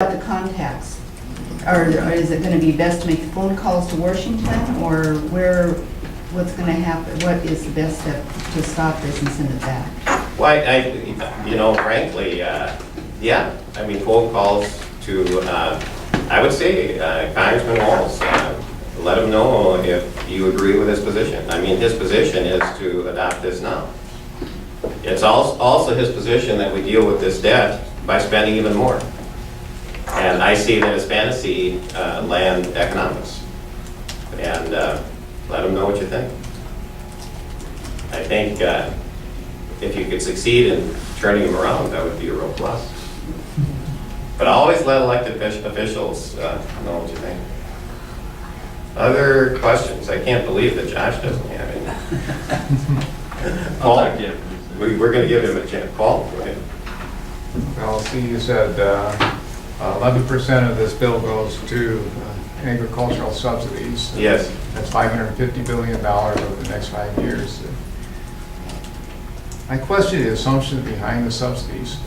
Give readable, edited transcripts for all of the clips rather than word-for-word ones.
about the contacts? Or is it going to be best to make phone calls to Washington, or what's going to happen? What is the best step to stop this and send it back? Well, frankly, yeah. I mean, phone calls to, I would say, Congressman Walz, let him know if you agree with his position. I mean, his position is to adopt this now. It's also his position that we deal with this debt by spending even more. And I see that as fantasy land economics. And let him know what you think. I think if you could succeed in turning him around, that would be a real plus. But always let elected officials know what you think. Other questions? I can't believe that Josh doesn't have any. Paul, we're going to give him a chance. Paul, go ahead. Well, see, you said 11% of this bill goes to agricultural subsidies. Yes. That's $550 billion over the next 5 years. I question the assumption behind the subsidies.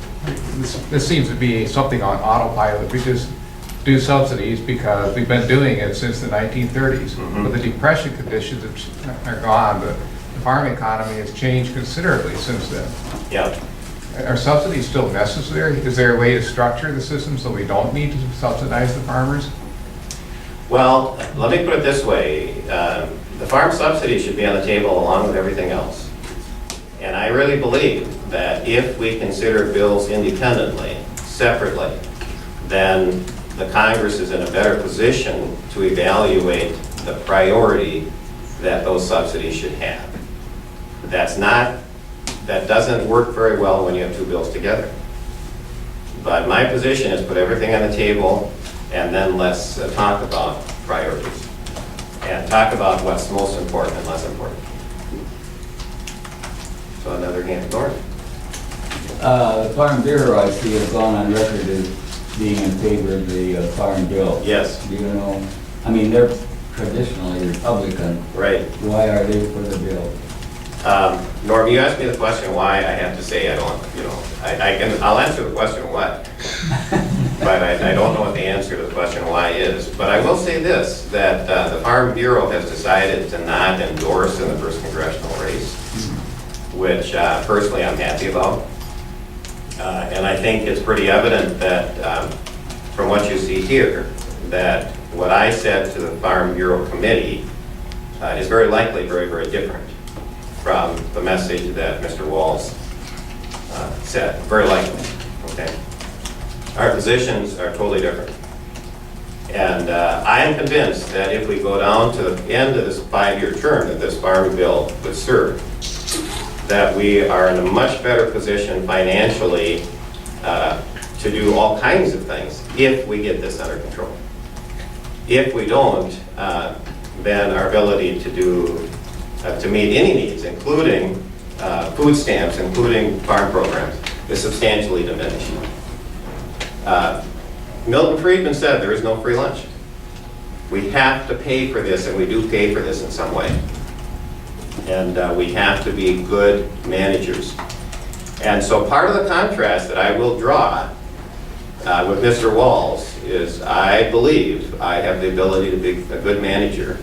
This seems to be something on autopilot. We just do subsidies because we've been doing it since the 1930s. Mm-hmm. But the depression conditions are gone. The farm economy has changed considerably since then. Yeah. Are subsidies still necessary? Is there a way to structure the system so we don't need to subsidize the farmers? Well, let me put it this way. The farm subsidy should be on the table along with everything else. And I really believe that if we consider bills independently, separately, then the Congress is in a better position to evaluate the priority that those subsidies should have. That doesn't work very well when you have two bills together. But my position is put everything on the table and then let's talk about priorities and talk about what's most important and less important. So another hand, Norm. The Farm Bureau, I see, has gone on record as being in favor of the Farm Bill. Yes. Do you know? I mean, they're traditionally Republican. Right. Why are they for the bill? Norm, you asked me the question why. I have to say I don't, I'll answer the question what, but I don't know what the answer to the question why is. But I will say this, that the Farm Bureau has decided to not endorse in the first congressional race, which personally I'm happy about. And I think it's pretty evident that from what you see here, that what I said to the Farm Bureau committee is very likely very, very different from the message that Mr. Walz said, very likely, okay? Our positions are totally different. And I am convinced that if we go down to the end of this 5-year term that this farm bill would serve, that we are in a much better position financially to do all kinds of things if we get this under control. If we don't, then our ability to meet any needs, including food stamps, including farm programs, is substantially diminished. Milton Friedman said there is no free lunch. We have to pay for this, and we do pay for this in some way. And we have to be good managers. And so part of the contrast that I will draw with Mr. Walz is I believe I have the ability to be a good manager.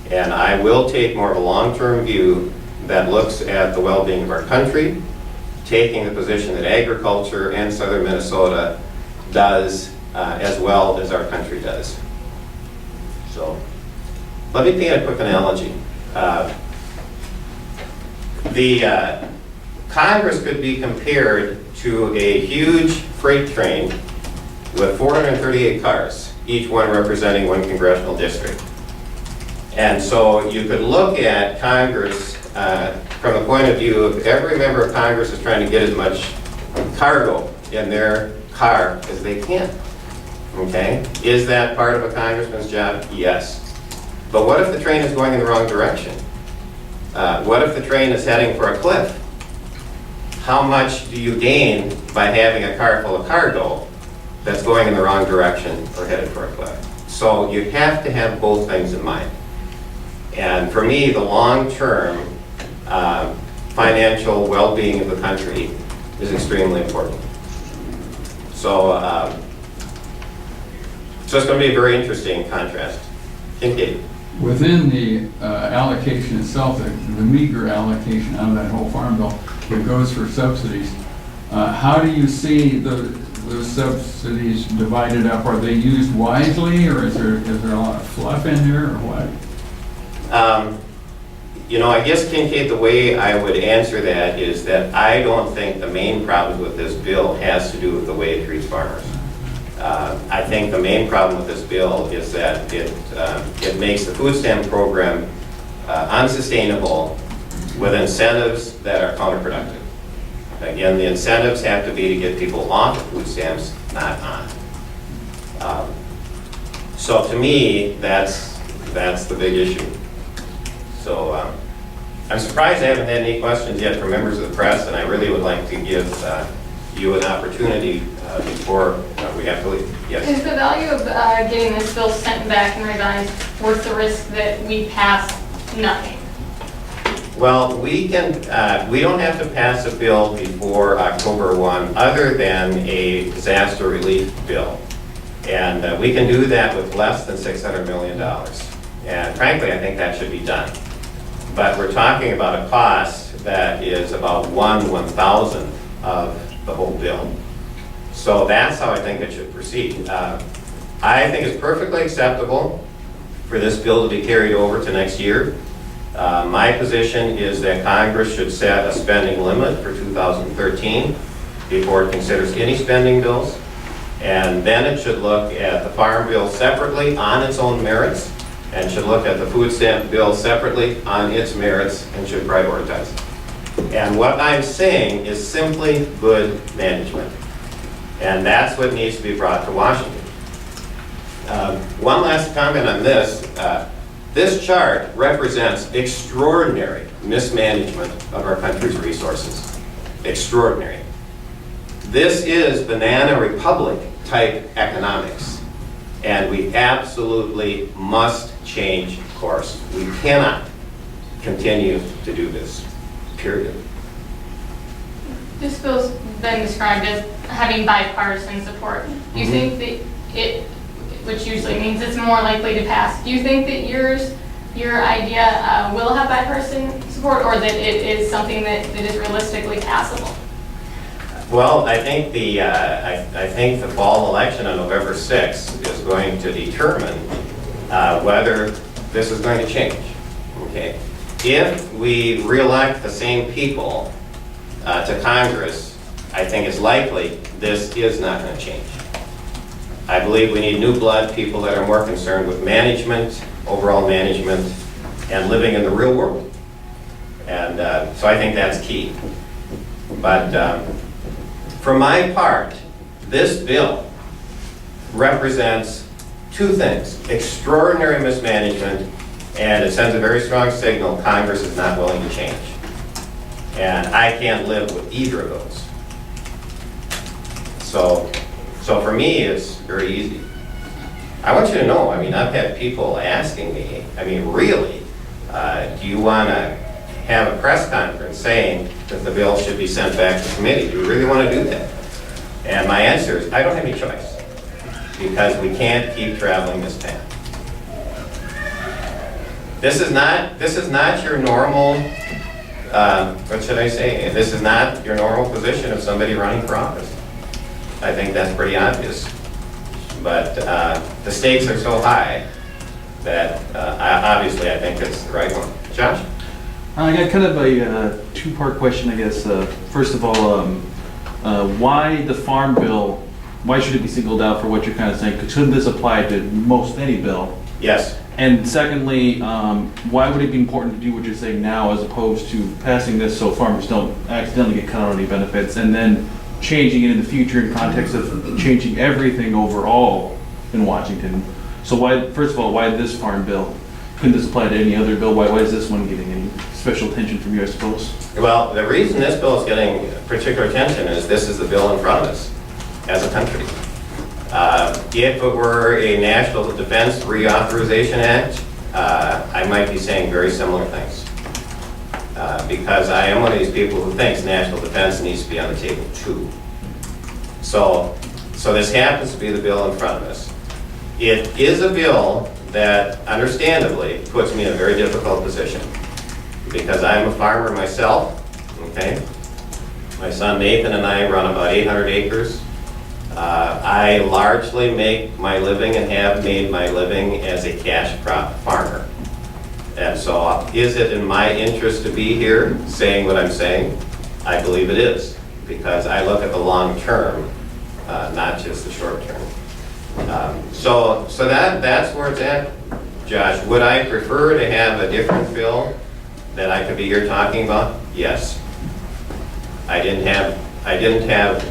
And I will take more of a long-term view that looks at the well-being of our country, taking the position that agriculture and southern Minnesota does as well as our country does. So let me paint a quick analogy. The Congress could be compared to a huge freight train with 438 cars, each one representing one congressional district. And so you could look at Congress from the point of view of every member of Congress is trying to get as much cargo in their car as they can. Okay? Is that part of a congressman's job? Yes. But what if the train is going in the wrong direction? What if the train is heading for a cliff? How much do you gain by having a car full of cargo that's going in the wrong direction or headed for a cliff? So you have to have both things in mind. And for me, the long-term financial well-being of the country is extremely important. So So it's going to be a very interesting contrast. Kincaid. Within the allocation itself, the meager allocation out of that whole farm bill that goes for subsidies, how do you see those subsidies divided up? Are they used wisely, or is there a lot of fluff in there, or what? You know, I guess, Kincaid, the way I would answer that is that I don't think the main problem with this bill has to do with the way it treats farmers. I think the main problem with this bill is that it makes the food stamp program unsustainable with incentives that are counterproductive. Again, the incentives have to be to get people off of food stamps, not on. So to me, that's the big issue. So I'm surprised I haven't had any questions yet from members of the press, and I really would like to give you an opportunity before we have to leave. Yes. Is the value of getting this bill sent back and revised worth the risk that we pass nothing? Well, we don't have to pass a bill before October 1 other than a disaster relief bill. And we can do that with less than $600 million. And frankly, I think that should be done. But we're talking about a cost that is about 1/1000th of the whole bill. So that's how I think it should proceed. I think it's perfectly acceptable for this bill to be carried over to next year. My position is that Congress should set a spending limit for 2013 before it considers any spending bills. And then it should look at the farm bill separately on its own merits, and should look at the food stamp bill separately on its merits, and should prioritize. And what I'm saying is simply good management. And that's what needs to be brought to Washington. One last comment on this. This chart represents extraordinary mismanagement of our country's resources. Extraordinary. This is banana republic type economics, and we absolutely must change course. We cannot continue to do this, period. This bill's been described as having bipartisan support. Do you think that it, which usually means it's more likely to pass, do you think that your idea will have bipartisan support, or that it is something that is realistically passable? Well, I think the fall election on November 6th is going to determine whether this is going to change. Okay, if we reelect the same people to Congress, I think it's likely this is not going to change. I believe we need new blood, people that are more concerned with management, overall management, and living in the real world. And so I think that's key. But for my part, this bill represents two things: extraordinary mismanagement, and it sends a very strong signal Congress is not willing to change. And I can't live with either of those. So for me, it's very easy. I want you to know, I mean, I've had people asking me, I mean, really, do you want to have a press conference saying that the bill should be sent back to committee? Do you really want to do that? And my answer is, I don't have any choice, because we can't keep traveling this path. This is not your normal, what should I say? This is not your normal position of somebody running for office. I think that's pretty obvious. But the stakes are so high that obviously I think it's the right one. Josh? I got kind of a two-part question, I guess. First of all, why the farm bill? Why should it be singled out for what you're kind of saying? Couldn't this apply to most any bill? Yes. And secondly, why would it be important to do what you're saying now as opposed to passing this so farmers don't accidentally get cut on any benefits, and then changing it in the future in context of changing everything overall in Washington? So why, first of all, why this farm bill? Couldn't this apply to any other bill? Why is this one getting any special attention from you, I suppose? Well, the reason this bill is getting particular attention is this is the bill in front of us as a country. If it were a National Defense Reauthorization Act, I might be saying very similar things. Because I am one of these people who thinks national defense needs to be on the table too. So this happens to be the bill in front of us. It is a bill that understandably puts me in a very difficult position because I'm a farmer myself, okay? My son Nathan and I run about 800 acres. I largely make my living and have made my living as a cash crop farmer. And so is it in my interest to be here saying what I'm saying? I believe it is, because I look at the long term, not just the short term. So that's where it's at, Josh. Would I prefer to have a different bill that I could be here talking about? Yes. I didn't have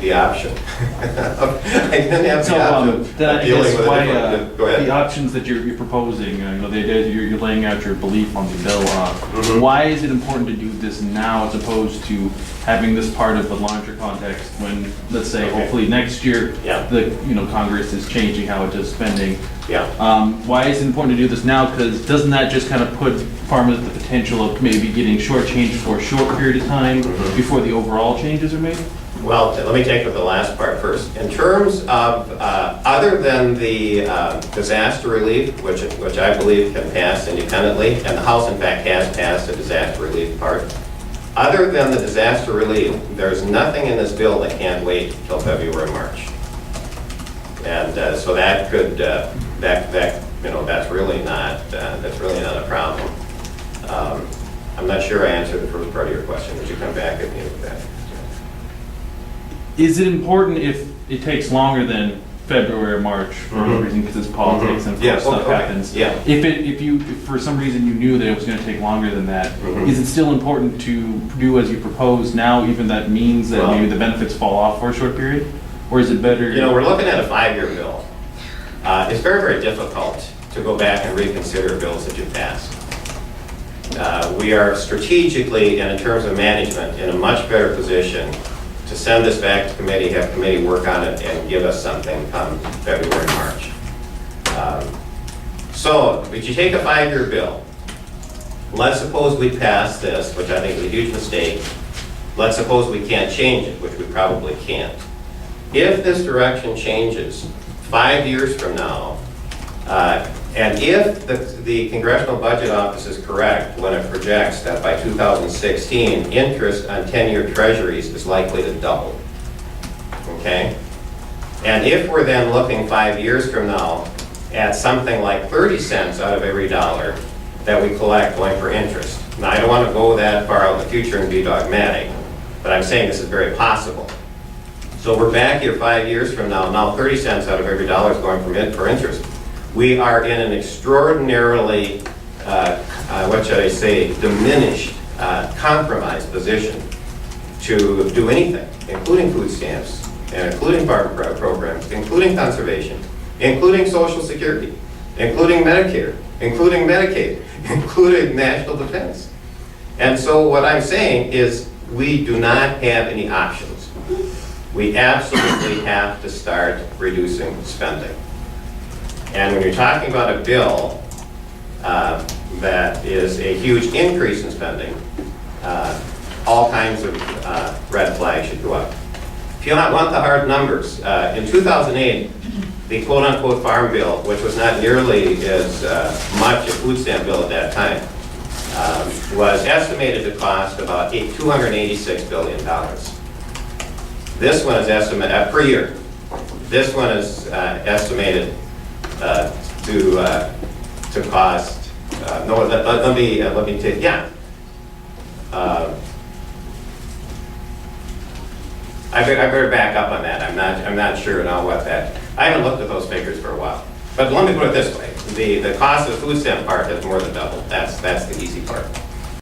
the option. I didn't have the option of Then I dealing guess with why, it. Go ahead. the options that you're proposing, the idea that you're laying out your belief on the bill, Mhm. why is it important to do this now as opposed to having this part of the larger context when, let's say, Okay. hopefully next year, Yeah. Congress is changing how it does spending? Yeah. Why is it important to do this now? Because doesn't that just kind of put farmers at the potential of maybe getting shortchanged for a short period of time Mhm. before the overall changes are made? Well, let me take with the last part first. In terms of, other than the disaster relief, which I believe can pass independently, and the House in fact has passed a disaster relief part, other than the disaster relief, there's nothing in this bill that can't wait till February, March. And so that could, that's really not a problem. I'm not sure I answered the first part of your question. Would you come back at me with that? Is it important if it takes longer than February or March for Mhm. a reason because it's politics and Yeah, stuff okay. happens? Yeah. If for some reason you knew that it was going to take longer than that, Mhm. is it still important to do as you propose now, even that means that Well- maybe the benefits fall off for a short period? Or is it better? We're looking at a 5-year bill. It's very, very difficult to go back and reconsider bills that you passed. We are strategically and in terms of management in a much better position to send this back to committee, have committee work on it, and give us something come February, March. But you take a 5-year bill. Let's suppose we pass this, which I think is a huge mistake. Let's suppose we can't change it, which we probably can't. If this direction changes 5 years from now, and if the Congressional Budget Office is correct when it projects that by 2016, interest on 10-year treasuries is likely to double, okay? And if we're then looking 5 years from now at something like 30 cents out of every dollar that we collect going for interest. Now, I don't want to go that far out in the future and be dogmatic, but I'm saying this is very possible. So we're back here 5 years from now 30 cents out of every dollar is going for interest. We are in an extraordinarily, diminished, compromised position to do anything, including food stamps, and including farm programs, including conservation, including Social Security, including Medicare, including Medicaid, including national defense. And so what I'm saying is we do not have any options. We absolutely have to start reducing spending. And when you're talking about a bill that is a huge increase in spending, all kinds of red flags should go up. If you want the hard numbers, in 2008, the quote-unquote farm bill, which was not nearly as much a food stamp bill at that time, was estimated to cost about $286 billion. This one is estimated, per year. This one is estimated to cost, let me take, yeah. I better back up on that. I'm not sure now what that, I haven't looked at those figures for a while. But let me put it this way, the cost of the food stamp part has more than doubled. That's the easy part.